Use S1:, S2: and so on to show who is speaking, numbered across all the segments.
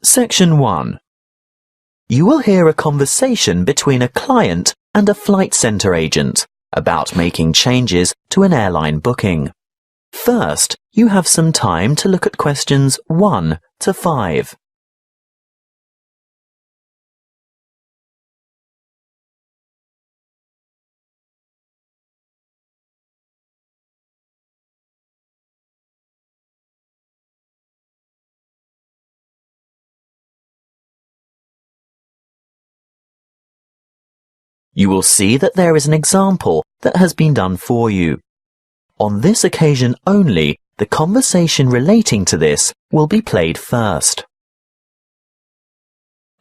S1: Section 1. You will hear a conversation between a client and a flight centre agent about making changes to an airline booking. First, you have some time to look at questions 1 to 5. You will see that there is an example that has been done for you. On this occasion only, the conversation relating to this will be played first.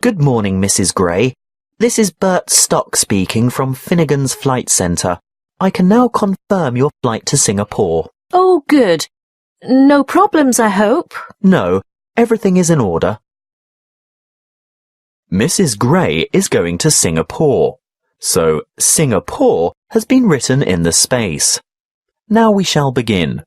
S1: Good morning, Mrs. Gray. This is Bert Stock speaking from Finnegan's Flight Centre. I can now confirm your flight to Singapore.
S2: Oh, good. No problems, I hope?
S1: No, everything is in order. Mrs. Gray is going to Singapore. So, Singapore has been written in the space. Now we shall begin.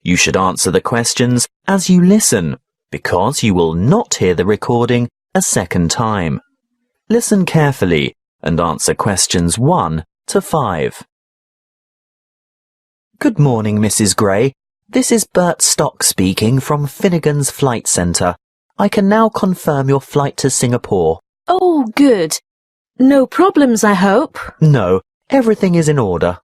S1: You should answer the questions as you listen, because you will not hear the recording a second time. Listen carefully and answer questions 1 to 5. Good morning, Mrs. Gray. This is Bert Stock speaking from Finnegan's Flight Centre. I can now confirm your flight to Singapore.
S2: Oh, good. No problems, I hope?
S1: No, everything is in order.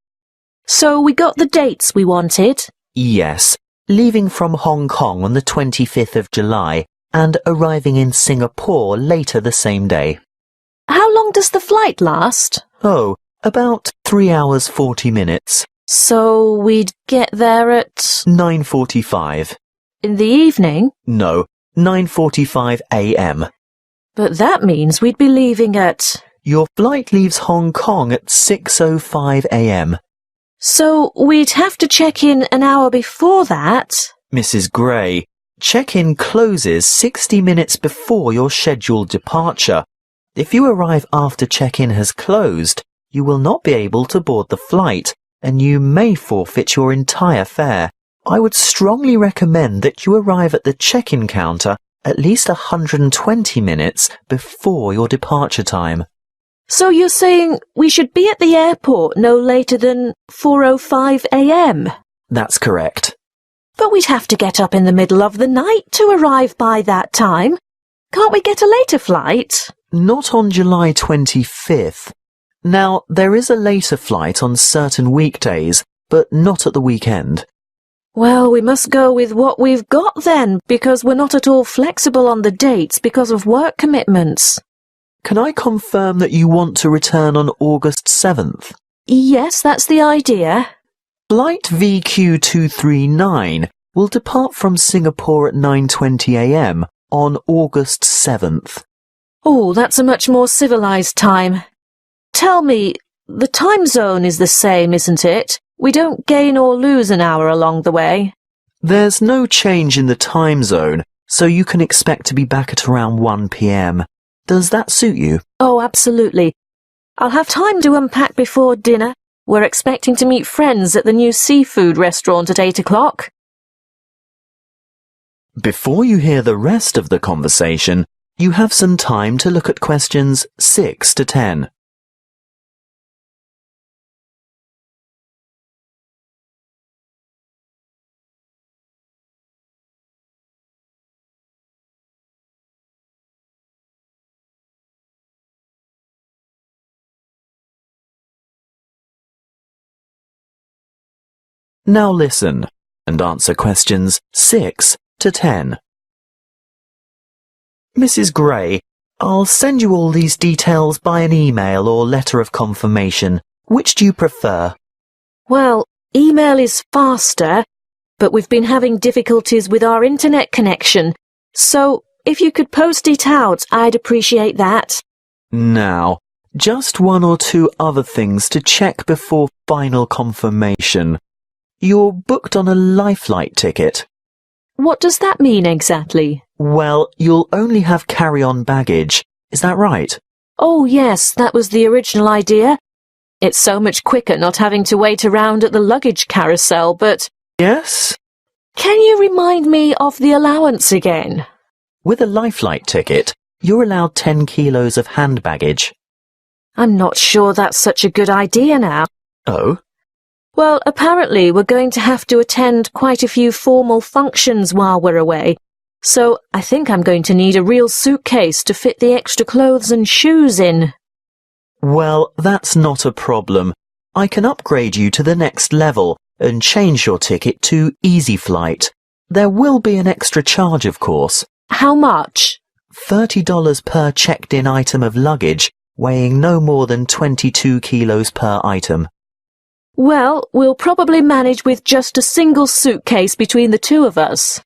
S2: So we got the dates we wanted?
S1: Yes, leaving from Hong Kong on the 25th of July and arriving in Singapore later the same day.
S2: How long does the flight last?
S1: Oh, about 3 hours 40 minutes.
S2: So we'd get there at...
S1: 9:45.
S2: In the evening?
S1: No, 9:45 a.m.
S2: But that means we'd be leaving at...
S1: Your flight leaves Hong Kong at 6:05 a.m.
S2: So we'd have to check in an hour before that?
S1: Mrs. Gray, check-in closes 60 minutes before your scheduled departure. If you arrive after check-in has closed, you will not be able to board the flight, and you may forfeit your entire fare. I would strongly recommend that you arrive at the check-in counter at least 120 minutes before your departure time.
S2: So you're saying we should be at the airport no later than 4:05 a.m.?
S1: That's correct.
S2: But we'd have to get up in the middle of the night to arrive by that time. Can't we get a later flight?
S1: Not on July 25th. Now, there is a later flight on certain weekdays, but not at the weekend.
S2: Well, we must go with what we've got then, because we're not at all flexible on the dates because of work commitments.
S1: Can I confirm that you want to return on August 7th?
S2: Yes, that's the idea.
S1: Flight VQ239 will depart from Singapore at 9:20 a.m. on August 7th.
S2: Oh, that's a much more civilized time. Tell me, the time zone is the same, isn't it? We don't gain or lose an hour along the way.
S1: There's no change in the time zone, so you can expect to be back at around 1 p.m. Does that suit you?
S2: Oh, absolutely. I'll have time to unpack before dinner. We're expecting to meet friends at the new seafood restaurant at 8 o'clock.
S1: Before you hear the rest of the conversation, you have some time to look at questions 6 to 10. Now listen and answer questions 6 to 10. Mrs. Gray, I'll send you all these details by an email or letter of confirmation. Which do you prefer?
S2: Well, email is faster, but we've been having difficulties with our internet connection. So, if you could post it out, I'd appreciate that.
S1: Now, just 1 or 2 other things to check before final confirmation. You're booked on a Lifelight ticket.
S2: What does that mean exactly?
S1: Well, you'll only have carry-on baggage. Is that right?
S2: Oh, yes, that was the original idea. It's so much quicker not having to wait around at the luggage carousel, but...
S1: Yes?
S2: Can you remind me of the allowance again?
S1: With a Lifelight ticket, you're allowed 10 kilos of hand baggage.
S2: I'm not sure that's such a good idea now.
S1: Oh?
S2: Well, apparently we're going to have to attend quite a few formal functions while we're away, so I think I'm going to need a real suitcase to fit the extra clothes and shoes in.
S1: Well, that's not a problem. I can upgrade you to the next level and change your ticket to Easy Flight. There will be an extra charge, of course.
S2: How much?
S1: $30 per checked-in item of luggage, weighing no more than 22 kilos per item.
S2: Well, we'll probably manage with just a single suitcase between the two of us.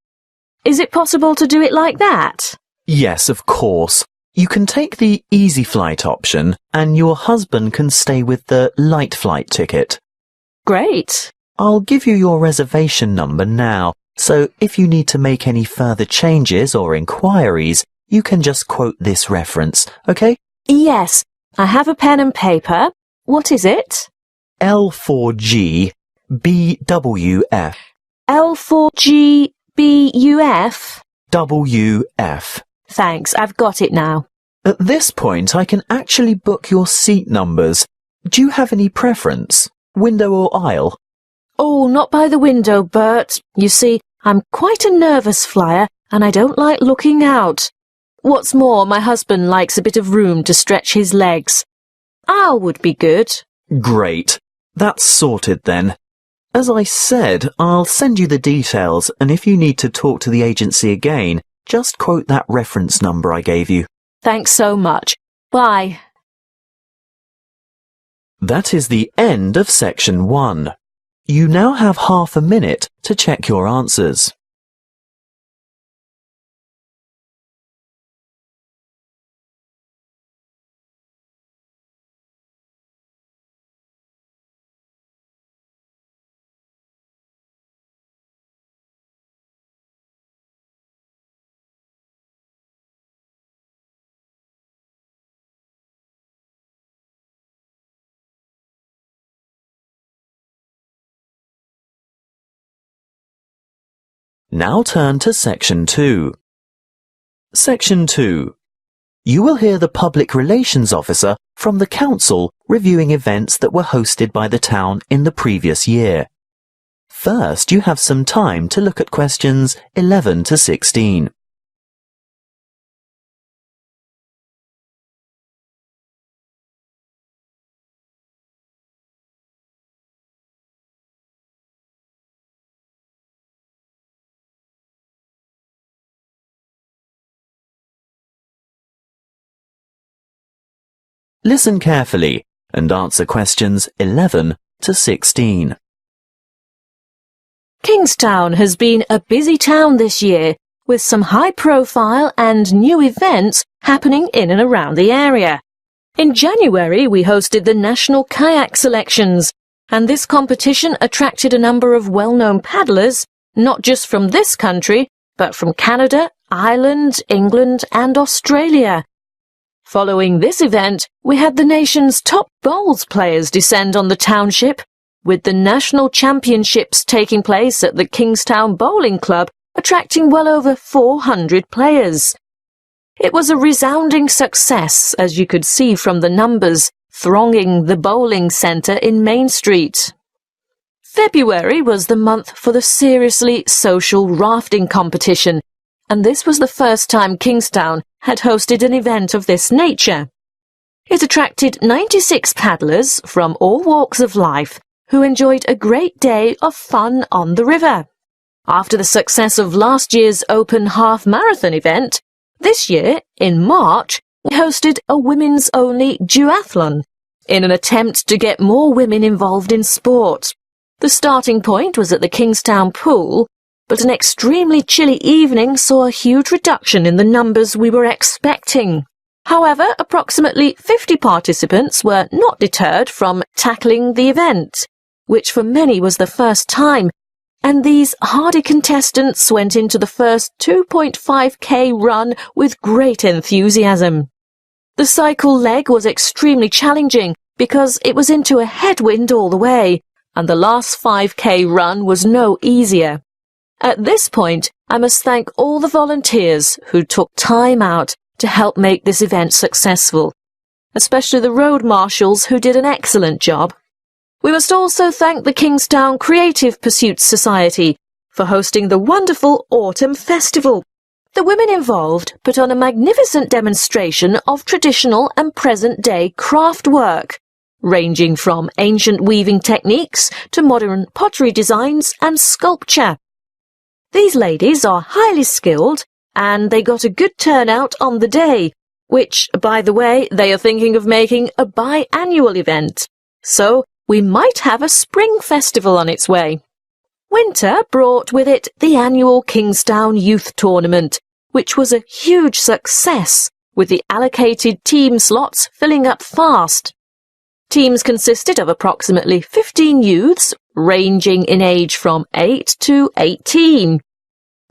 S2: Is it possible to do it like that?
S1: Yes, of course. You can take the Easy Flight option, and your husband can stay with the Light Flight ticket.
S2: Great.
S1: I'll give you your reservation number now, so if you need to make any further changes or inquiries, you can just quote this reference, okay?
S2: Yes, I have a pen and paper. What is it?
S1: L4G BWF.
S2: L4G BUF?
S1: WF.
S2: Thanks, I've got it now.
S1: At this point, I can actually book your seat numbers. Do you have any preference? Window or aisle?
S2: Oh, not by the window, Bert. You see, I'm quite a nervous flyer, and I don't like looking out. What's more, my husband likes a bit of room to stretch his legs. Aisle would be good.
S1: Great. That's sorted then. As I said, I'll send you the details, and if you need to talk to the agency again, just quote that reference number I gave you.
S2: Thanks so much. Bye.
S1: That is the end of section 1. You now have half a minute to check your answers. Now turn to section 2. Section 2. You will hear the public relations officer from the council reviewing events that were hosted by the town in the previous year. First, you have some time to look at questions 11 to 16. Listen carefully and answer questions 11 to 16.
S2: Kingstown has been a busy town this year, with some high-profile and new events happening in and around the area. In January, we hosted the National Kayak Selections, and this competition attracted a number of well-known paddlers, not just from this country, but from Canada, Ireland, England, and Australia. Following this event, we had the nation's top bowls players descend on the township, with the national championships taking place at the Kingstown Bowling Club, attracting well over 400 players. It was a resounding success, as you could see from the numbers thronging the bowling centre in Main Street. February was the month for the Seriously Social Rafting competition, and this was the first time Kingstown had hosted an event of this nature. It attracted 96 paddlers from all walks of life who enjoyed a great day of fun on the river. After the success of last year's Open Half Marathon event, this year, in March, we hosted a women's-only duathlon in an attempt to get more women involved in sport. The starting point was at the Kingstown pool, but an extremely chilly evening saw a huge reduction in the numbers we were expecting. However, approximately 50 participants were not deterred from tackling the event, which for many was the first time, and these hardy contestants went into the first 2.5k run with great enthusiasm. The cycle leg was extremely challenging because it was into a headwind all the way, and the last 5k run was no easier. At this point, I must thank all the volunteers who took time out to help make this event successful, especially the road marshals who did an excellent job. We must also thank the Kingstown Creative Pursuits Society for hosting the wonderful Autumn Festival. The women involved put on a magnificent demonstration of traditional and present-day craft work, ranging from ancient weaving techniques to modern pottery designs and sculpture. These ladies are highly skilled, and they got a good turnout on the day, which, by the way, they are thinking of making a biannual event. So we might have a spring festival on its way. Winter brought with it the annual Kingstown Youth Tournament, which was a huge success, with the allocated team slots filling up fast. Teams consisted of approximately 15 youths, ranging in age from 8 to 18.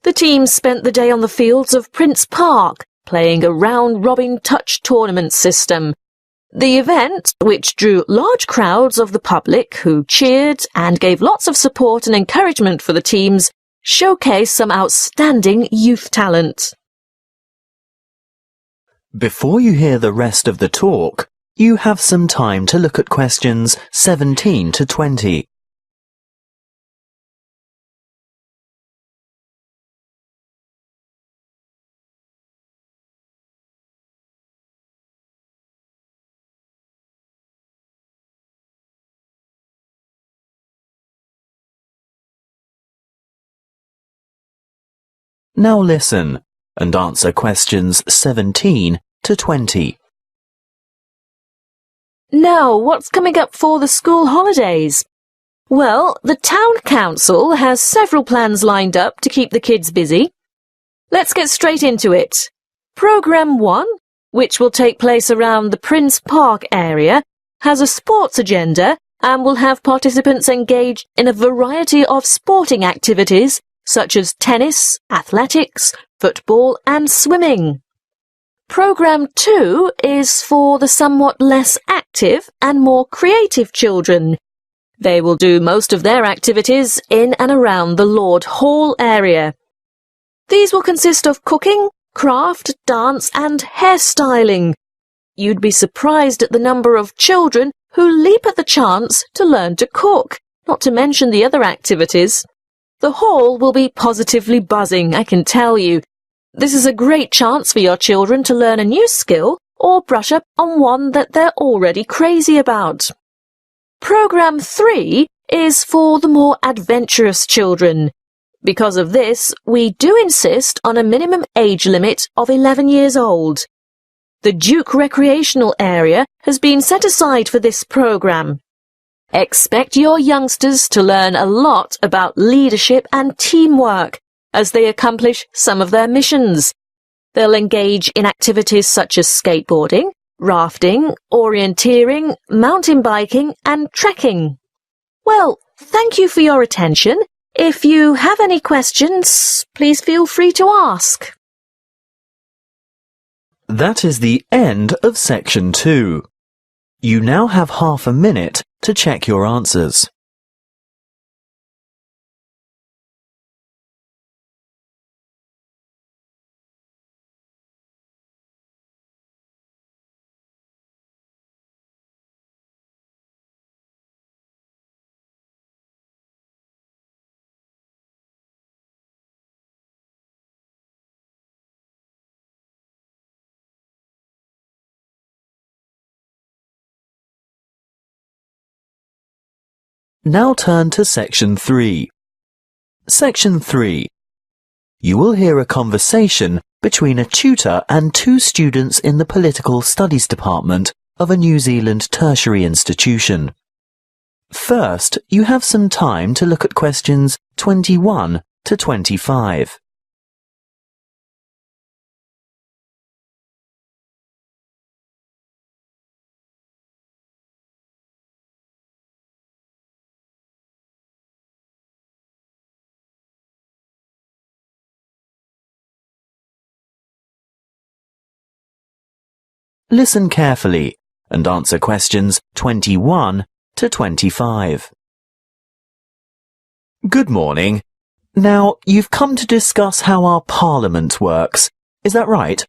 S2: The teams spent the day on the fields of Prince Park, playing a round-robin touch tournament system. The event, which drew large crowds of the public who cheered and gave lots of support and encouragement for the teams, showcased some outstanding youth talent.
S1: Before you hear the rest of the talk, you have some time to look at questions 17 to 20. Now listen and answer questions 17 to 20.
S2: Now, what's coming up for the school holidays? Well, the town council has several plans lined up to keep the kids busy. Let's get straight into it. Programme 1, which will take place around the Prince Park area, has a sports agenda and will have participants engaged in a variety of sporting activities such as tennis, athletics, football and swimming. Programme 2 is for the somewhat less active and more creative children. They will do most of their activities in and around the Lord Hall area. These will consist of cooking, craft, dance and hairstyling. You'd be surprised at the number of children who leap at the chance to learn to cook, not to mention the other activities. The hall will be positively buzzing, I can tell you. This is a great chance for your children to learn a new skill or brush up on one that they're already crazy about. Programme 3 is for the more adventurous children. Because of this, we do insist on a minimum age limit of 11 years old. The Duke Recreational Area has been set aside for this programme. Expect your youngsters to learn a lot about leadership and teamwork as they accomplish some of their missions. They'll engage in activities such as skateboarding, rafting, orienteering, mountain biking and trekking. Well, thank you for your attention. If you have any questions, please feel free to ask.
S1: That is the end of section 2. You now have half a minute to check your answers. Now turn to section 3. Section 3. You will hear a conversation between a tutor and 2 students in the Political Studies Department of a New Zealand tertiary institution. First, you have some time to look at questions 21 to 25. Listen carefully and answer questions 21 to 25. Good morning. Now, you've come to discuss how our parliament works. Is that right?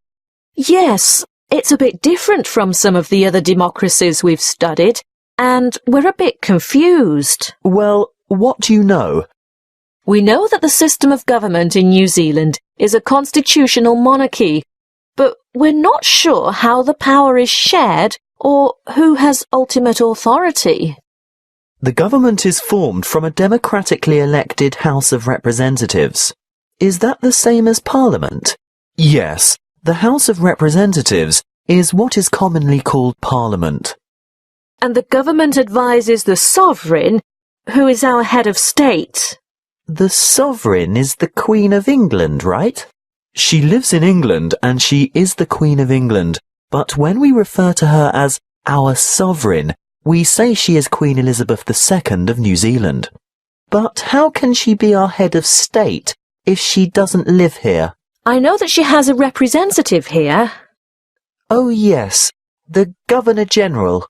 S2: Yes, it's a bit different from some of the other democracies we've studied, and we're a bit confused.
S1: Well, what do you know?
S2: We know that the system of government in New Zealand is a constitutional monarchy, but we're not sure how the power is shared or who has ultimate authority.
S1: The government is formed from a democratically elected House of Representatives. Is that the same as Parliament? Yes, the House of Representatives is what is commonly called Parliament.
S2: And the government advises the sovereign, who is our head of state.
S1: The sovereign is the Queen of England, right? She lives in England and she is the Queen of England, but when we refer to her as our sovereign, we say she is Queen Elizabeth II of New Zealand. But how can she be our head of state if she doesn't live here?
S2: I know that she has a representative here.
S1: Oh yes, the Governor-General.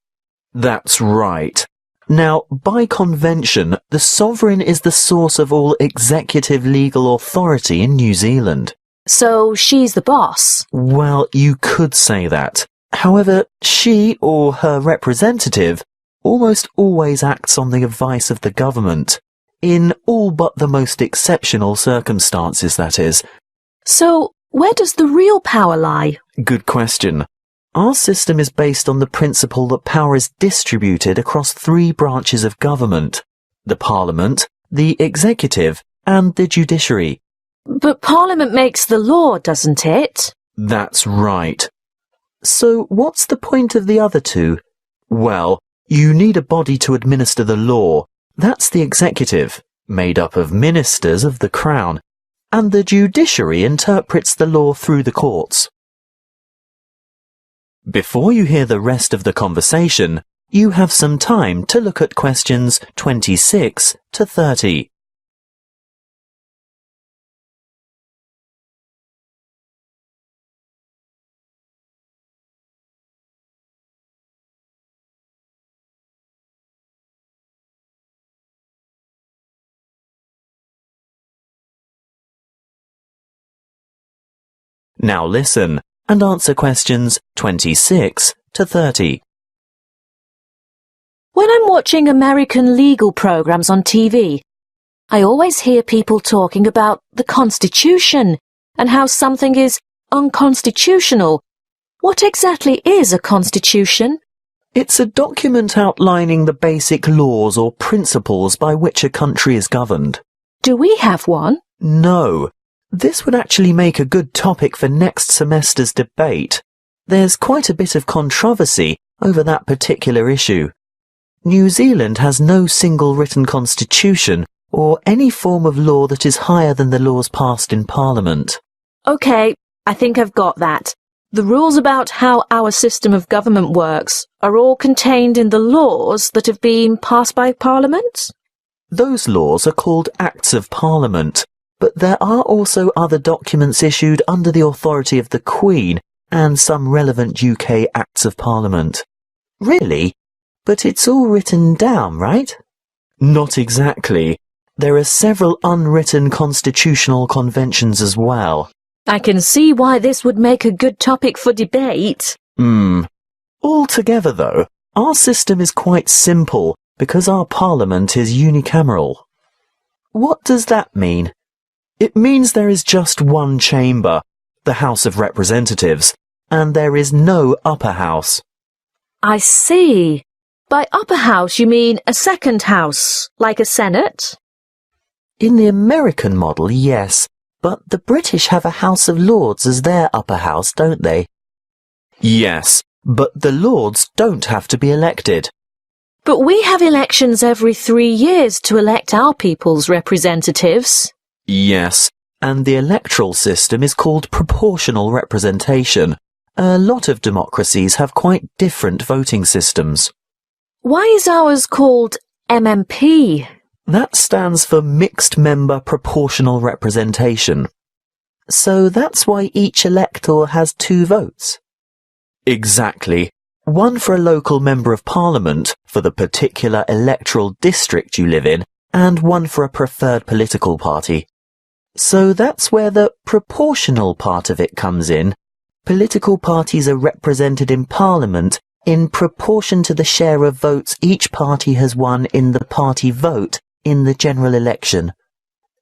S1: That's right. Now, by convention, the sovereign is the source of all executive legal authority in New Zealand.
S2: So she's the boss.
S1: Well, you could say that. However, she or her representative almost always acts on the advice of the government, in all but the most exceptional circumstances, that is.
S2: So, where does the real power lie?
S1: Good question. Our system is based on the principle that power is distributed across three branches of government: the Parliament, the Executive, and the Judiciary.
S2: But Parliament makes the law, doesn't it?
S1: That's right. So what's the point of the other two? Well, you need a body to administer the law. That's the executive, made up of ministers of the Crown, and the judiciary interprets the law through the courts. Before you hear the rest of the conversation, you have some time to look at questions 26 to 30. Now listen and answer questions 26 to 30.
S2: When I'm watching American legal programs on TV, I always hear people talking about the Constitution and how something is unconstitutional. What exactly is a constitution?
S1: It's a document outlining the basic laws or principles by which a country is governed.
S2: Do we have one?
S1: No. This would actually make a good topic for next semester's debate. There's quite a bit of controversy over that particular issue. New Zealand has no single written constitution or any form of law that is higher than the laws passed in Parliament.
S2: OK, I think I've got that. The rules about how our system of government works are all contained in the laws that have been passed by Parliament?
S1: Those laws are called Acts of Parliament. But there are also other documents issued under the authority of the Queen and some relevant UK Acts of Parliament. Really? But it's all written down, right? Not exactly. There are several unwritten constitutional conventions as well.
S2: I can see why this would make a good topic for debate.
S1: Altogether, though, our system is quite simple because our Parliament is unicameral. What does that mean? It means there is just one chamber, the House of Representatives, and there is no upper house.
S2: I see. By upper house you mean a second house, like a Senate?
S1: In the American model, yes, but the British have a House of Lords as their upper house, don't they? Yes, but the Lords don't have to be elected.
S2: But we have elections every 3 years to elect our people's representatives.
S1: Yes, and the electoral system is called proportional representation. A lot of democracies have quite different voting systems.
S2: Why is ours called MMP?
S1: That stands for Mixed Member Proportional Representation. So that's why each elector has 2 votes. Exactly. One for a local member of Parliament for the particular electoral district you live in, and one for a preferred political party. So that's where the proportional part of it comes in. Political parties are represented in Parliament in proportion to the share of votes each party has won in the party vote in the general election.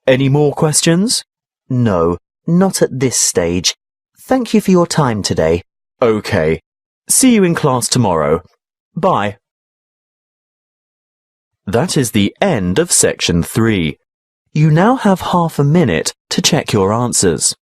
S1: Any more questions? No, not at this stage. Thank you for your time today. Okay. See you in class tomorrow. Bye. That is the end of section 3. You now have half a minute to check your answers.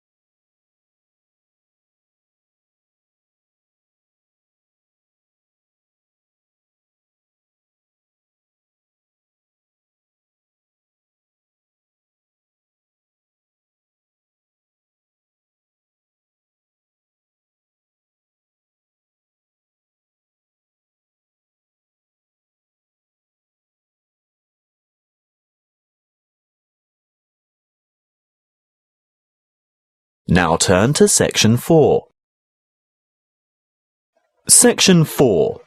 S1: Now turn to section 4. Section 4.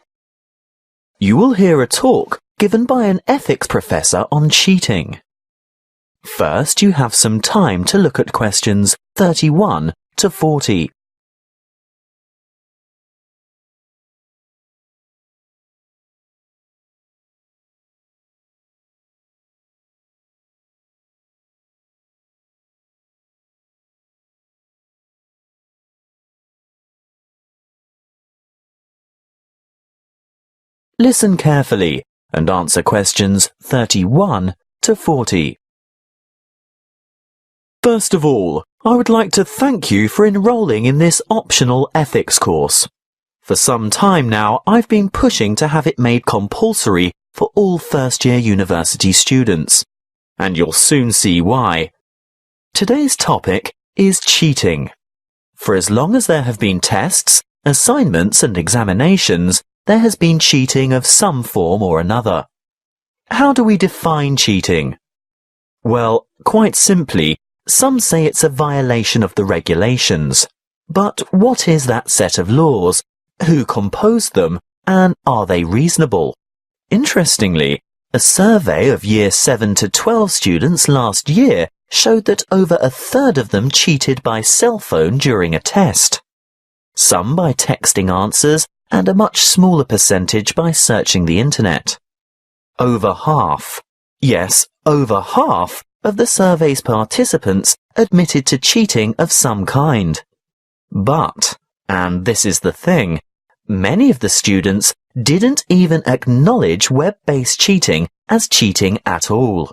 S1: You will hear a talk given by an ethics professor on cheating. First, you have some time to look at questions 31 to 40. Listen carefully and answer questions 31 to 40. First of all, I would like to thank you for enrolling in this optional ethics course. For some time now, I've been pushing to have it made compulsory for all first-year university students, and you'll soon see why. Today's topic is cheating. For as long as there have been tests, assignments and examinations, there has been cheating of some form or another. How do we define cheating? Well, quite simply, some say it's a violation of the regulations. But what is that set of laws? Who composed them? And are they reasonable? Interestingly, a survey of Year 7 to 12 students last year showed that over a third of them cheated by cell phone during a test. Some by texting answers, and a much smaller percentage by searching the internet. Over half, yes, over half of the survey's participants admitted to cheating of some kind. But, and this is the thing, many of the students didn't even acknowledge web-based cheating as cheating at all.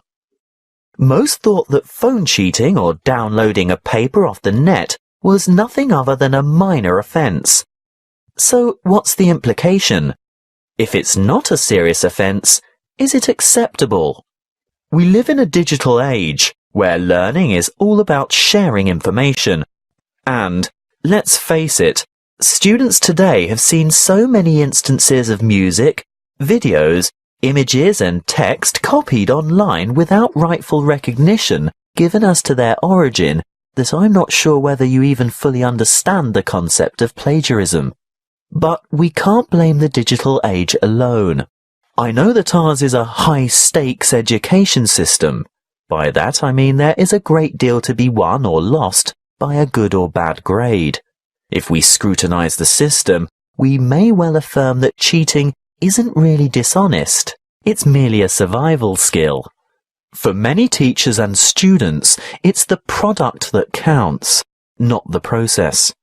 S1: Most thought that phone cheating or downloading a paper off the net was nothing other than a minor offence. So what's the implication? If it's not a serious offence, is it acceptable? We live in a digital age where learning is all about sharing information. And, let's face it, students today have seen so many instances of music, videos, images and text copied online without rightful recognition given as to their origin that I'm not sure whether you even fully understand the concept of plagiarism. But we can't blame the digital age alone. I know that ours is a high-stakes education system. By that I mean there is a great deal to be won or lost by a good or bad grade. If we scrutinise the system, we may well affirm that cheating isn't really dishonest. It's merely a survival skill. For many teachers and students, it's the product that counts, not the process.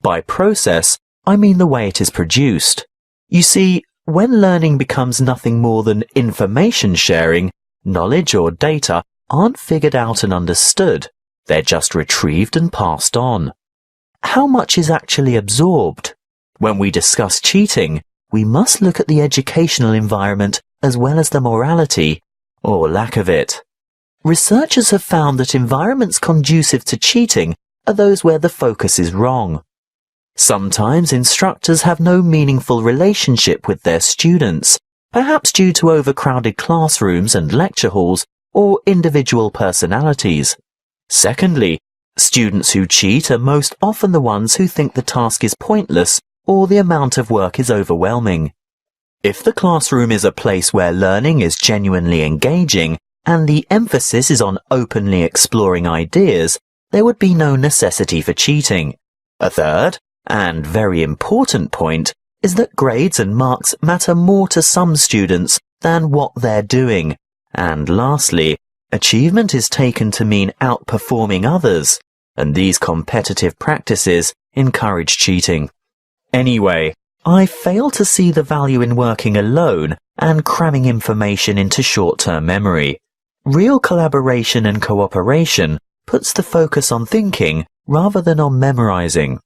S1: By process, I mean the way it is produced. You see, when learning becomes nothing more than information sharing, knowledge or data aren't figured out and understood. They're just retrieved and passed on. How much is actually absorbed? When we discuss cheating, we must look at the educational environment as well as the morality, or lack of it. Researchers have found that environments conducive to cheating are those where the focus is wrong. Sometimes instructors have no meaningful relationship with their students, perhaps due to overcrowded classrooms and lecture halls or individual personalities. Secondly, students who cheat are most often the ones who think the task is pointless or the amount of work is overwhelming. If the classroom is a place where learning is genuinely engaging, and the emphasis is on openly exploring ideas, there would be no necessity for cheating. A third, and very important point, is that grades and marks matter more to some students than what they're doing. And lastly, achievement is taken to mean outperforming others, and these competitive practices encourage cheating. Anyway, I fail to see the value in working alone and cramming information into short-term memory. Real collaboration and cooperation puts the focus on thinking rather than on memorizing.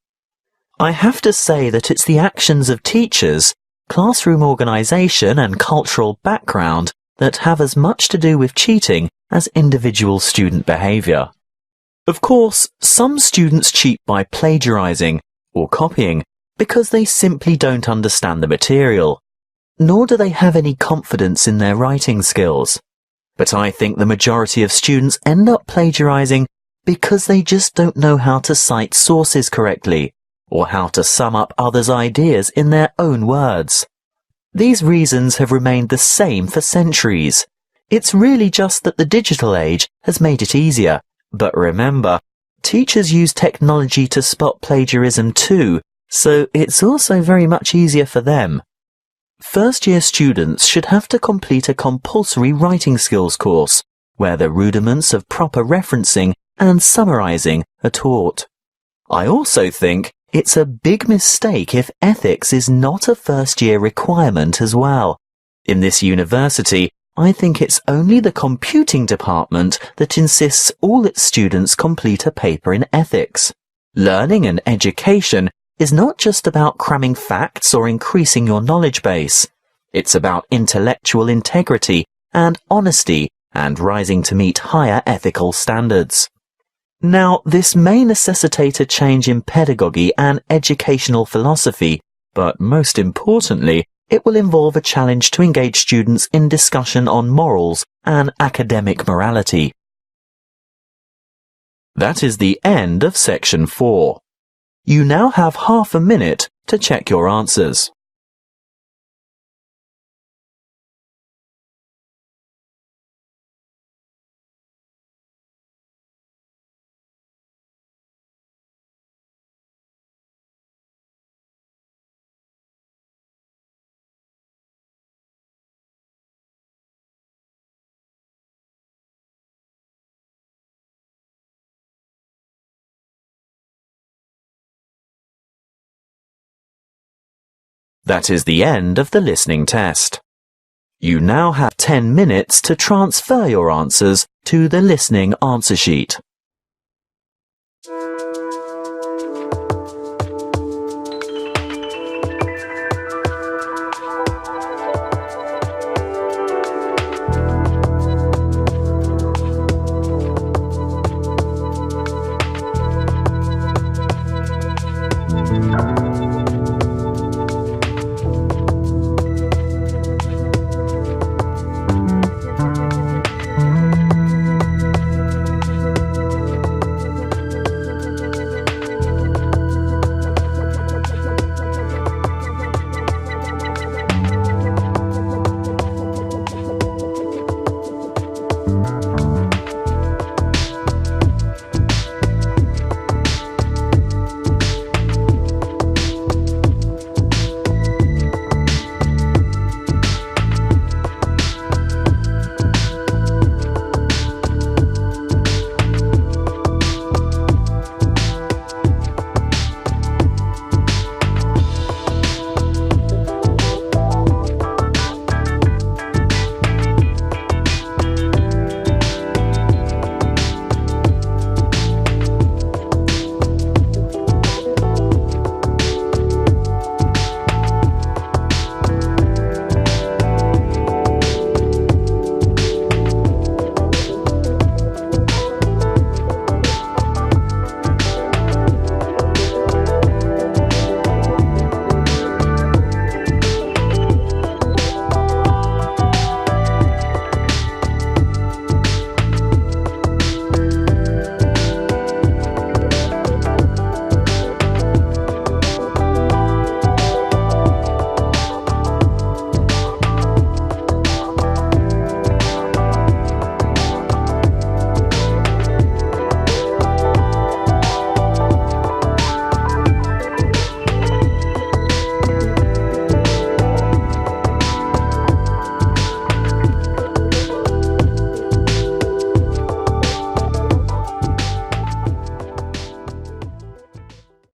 S1: I have to say that it's the actions of teachers, classroom organization and cultural background that have as much to do with cheating as individual student behavior. Of course, some students cheat by plagiarizing or copying because they simply don't understand the material, nor do they have any confidence in their writing skills. But I think the majority of students end up plagiarizing because they just don't know how to cite sources correctly, or how to sum up others' ideas in their own words. These reasons have remained the same for centuries. It's really just that the digital age has made it easier. But remember, teachers use technology to spot plagiarism too, so it's also very much easier for them. First-year students should have to complete a compulsory writing skills course, where the rudiments of proper referencing and summarizing are taught. I also think it's a big mistake if ethics is not a first-year requirement as well. In this university, I think it's only the computing department that insists all its students complete a paper in ethics. Learning and education is not just about cramming facts or increasing your knowledge base. It's about intellectual integrity and honesty and rising to meet higher ethical standards. Now, this may necessitate a change in pedagogy and educational philosophy, but most importantly, it will involve a challenge to engage students in discussion on morals and academic morality. That is the end of section 4. You now have half a minute to check your answers. That is the end of the listening test. You now have 10 minutes to transfer your answers to the listening answer sheet.